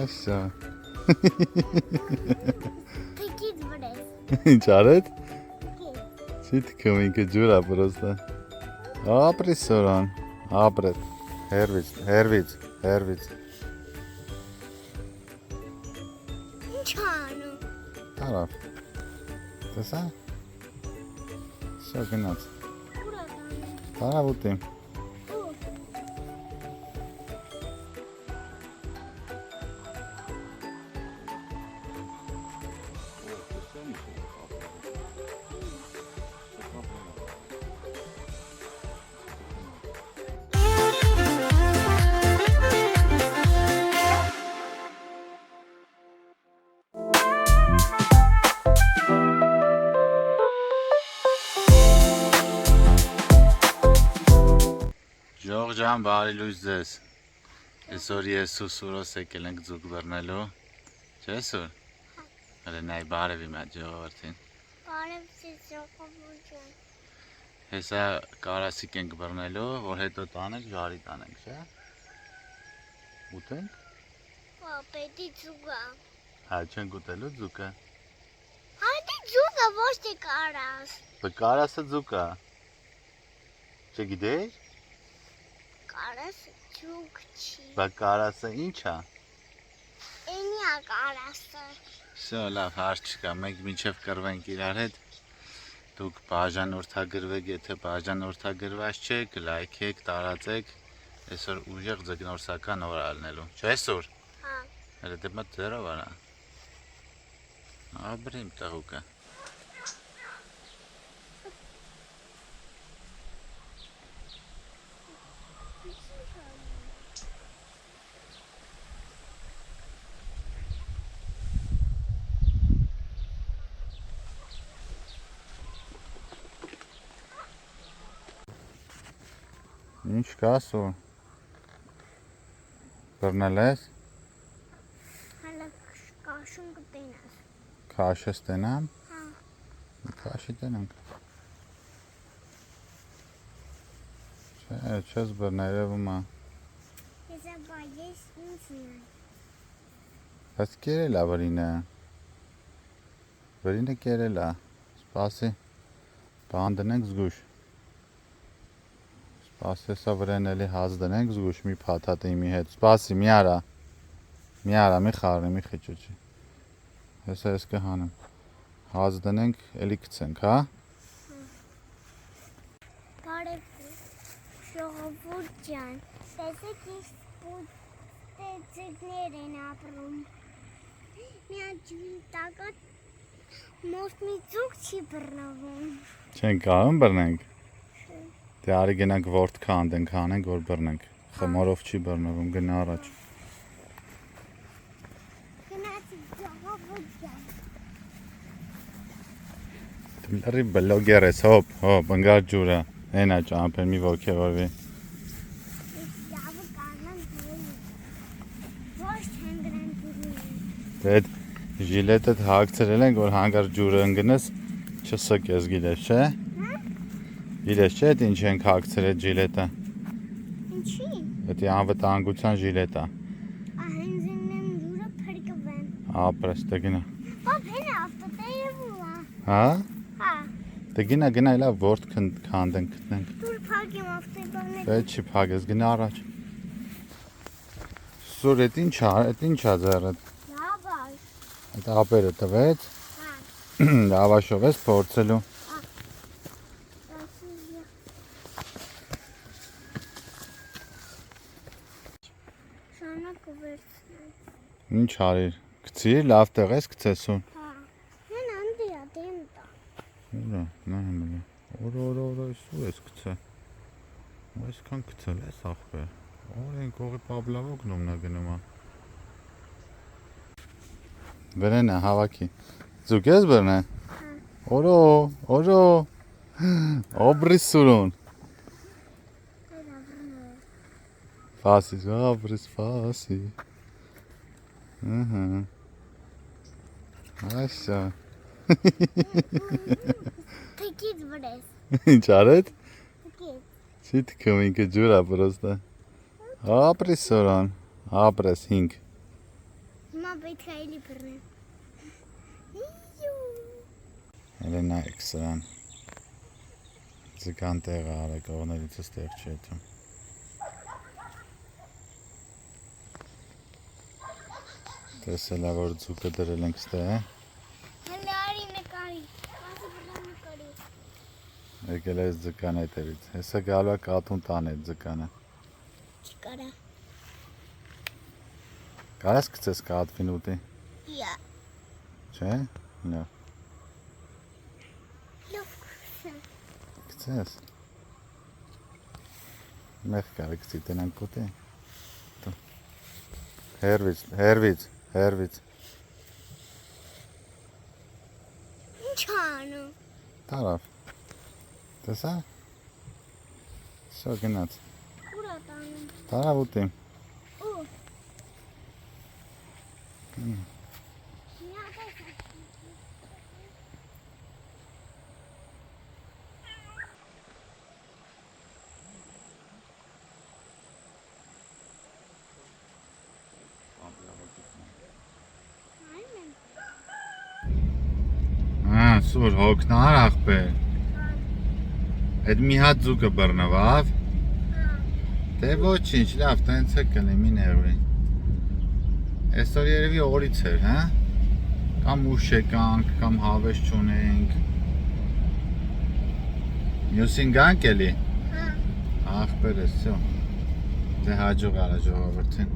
Așa. Tăchit vrei. Ինչ արեց։ Tăchit. Չի թքում ինքը ջուրա պրոստը։ Ապրի սորան, ապրետ։ Հերվից։ Ինչ անում։ Արավ։ Տեսա։ Շա գնաց։ Ուր է տանում։ Արավ ուտիմ։ Ուր։ Ժող ջան, բարի լույս ձեզ։ Այսօր ես ու Սուրոս եկել ենք ձուկ բռնելու։ Չէ՞ Սուր։ Հələ նայ բարևի մեջ ժողովրդին։ Բարև ձեզ ժողովուրդ։ Հեսա կարասիկ ենք բռնելու, որ հետո տանենք, ժարի տանենք, չէ՞։ Ուտենք։ Պետի ձուկա։ Հա, չենք ուտելու ձուկը։ Հայտի ձուկը ոչ թե կարաս։ Բա կարասը ձուկ է։ Չգիտես։ Կարասը ձուկ չի։ Բա կարասը ինչ է։ Էնի է կարասը։ Շո լավ, հարց չկա, մենք մինչև կռվենք իրար հետ։ Դուք բաժանորդագրվեք, եթե բաժանորդագրված չեք, լայքեք, տարածեք։ Այսօր ուժեղ ձգնորսական օր ալնելու։ Չէ՞ Սուր։ Հա։ Հələ դե մտ ձերով արա։ Աբրիմ տղուկը։ Ինչ կա Սուր։ Բռնել ես։ Հələ կաշուն կտենաս։ Քաշը ստենամ։ Հա։ Քաշի տենանք։ Չէ, չես բռնել երևում է։ Հեսա բայես ինձն է։ Բայց կերել է վրինը։ Վրինը կերել է։ Սպասի։ Բան դնենք զգուշ։ Սպասի սա վրեն էլի հաց դնենք զգուշ մի փաթաթ իմի հետ։ Սպասի, մի արա։ Մի արա, մի խառնի, մի խիճուճի։ Հեսա ես կհանեմ։ Հաց դնենք, էլի գցենք, հա։ Բարև ժողովուրդ ջան։ Տեսեք ինչ ծեծիկներ են ապրում։ Միա ջուրի տակը մոտ մի ձուկ չի բռնվում։ Չենք կարող բռնենք։ Դե արի գնանք ворթ քանդենք, հանենք, որ բռնենք։ Խմորով չի բռնվում, գնա առաջ։ Գնացի ժողովուրդ ջան։ Դու լրի բլոգեր ես, հոп, ընկար ջուրը։ Հենա ճամփեն մի ոգևորվի։ Լավը կանան դուրի։ Ոչ չեն գրան դուրի։ Դե ժիլետդ հագցրել ենք, որ հանգար ջուրը ընկնես, չսկես գիտես, չէ։ Գիտես չէ, թե ինչ ենք հագցրել ժիլետը։ Ինչի։ Դա անվտանգության ժիլետ է։ Հենց իննեմ ջուրը փրկվեն։ Ապրես, դե գնա։ Պապ հենա ավտոտեևուլա։ Հա։ Հա։ Դե գնա լավ ворթ քանդենք, գտնենք։ Դուր փակեմ ավտոբանը։ Դե չի փագես, գնա առաջ։ Սուր էդ ինչ է ձեռդ։ Լավ է։ Այդ ապերը տվեց։ Հա։ Լավաշով ես փորձելու։ Շանակ վերցնեմ։ Ինչ արիր։ Գցիր, լավ տեղ ես գցեսուն։ Հա։ Հեն անդիա դեմ տա։ Ուրա, նա հեմելի։ Օր, սուր ես գցել։ Այսքան գցել ես ախպեր։ Օրեն կողի պաբլավոգնում նա գնում է։ Վերենը հավաքի։ Ձուկ ես բռնե։ Օրո։ Օբրի սուրուն։ Ֆասի, օբրիս ֆասի։ Ահա։ Așa. Tăchit vrei. Ինչ արեց։ Tăchit. Չի թքում ինքը ջուրա պրոստը։ Ապրի սորան, ապրես 5։ պետք է էլի բռնեմ։ Հելենա էքսրան։ Ձգան տեղ արա կողներից ստեղ չի հետում։ Տեսելա որ ձուկը դրել ենք ստեղ է։ Հələ արի նկարի։ Ասի բռնեմ նկարի։ Եկել ես ձկան հետերից։ Հեսա գալու է կատուն տան այդ ձկանը։ Չկարա։ Կարաս գցես կատվին ուտի։ Յա։ Չէ։ Լավ։ Լավ։ Գցես։ Մեխ կարի գցի տնանք ուտի։ Հերվից։ Ինչ անում։ Տարավ։ Տեսա։ Շո գնաց։ Ուր է տանում։ Տարավ ուտի։ Ու։ Հմ։ Մի հատ է։ Սուր հոգնար աղբեր։ Այդ մի հատ ձուկը բռնվավ։ Դե ոչինչ, լավ, տենց է կլի, մի նեղվի։ Այսօր երևի օրից էր, հա։ Կամ ուշ եկանք, կամ հավես չունենք։ Մյուսին գանք էլի։ Հա։ Աղբեր ես, սյո։ Դե հաջող արա ժողովրդին։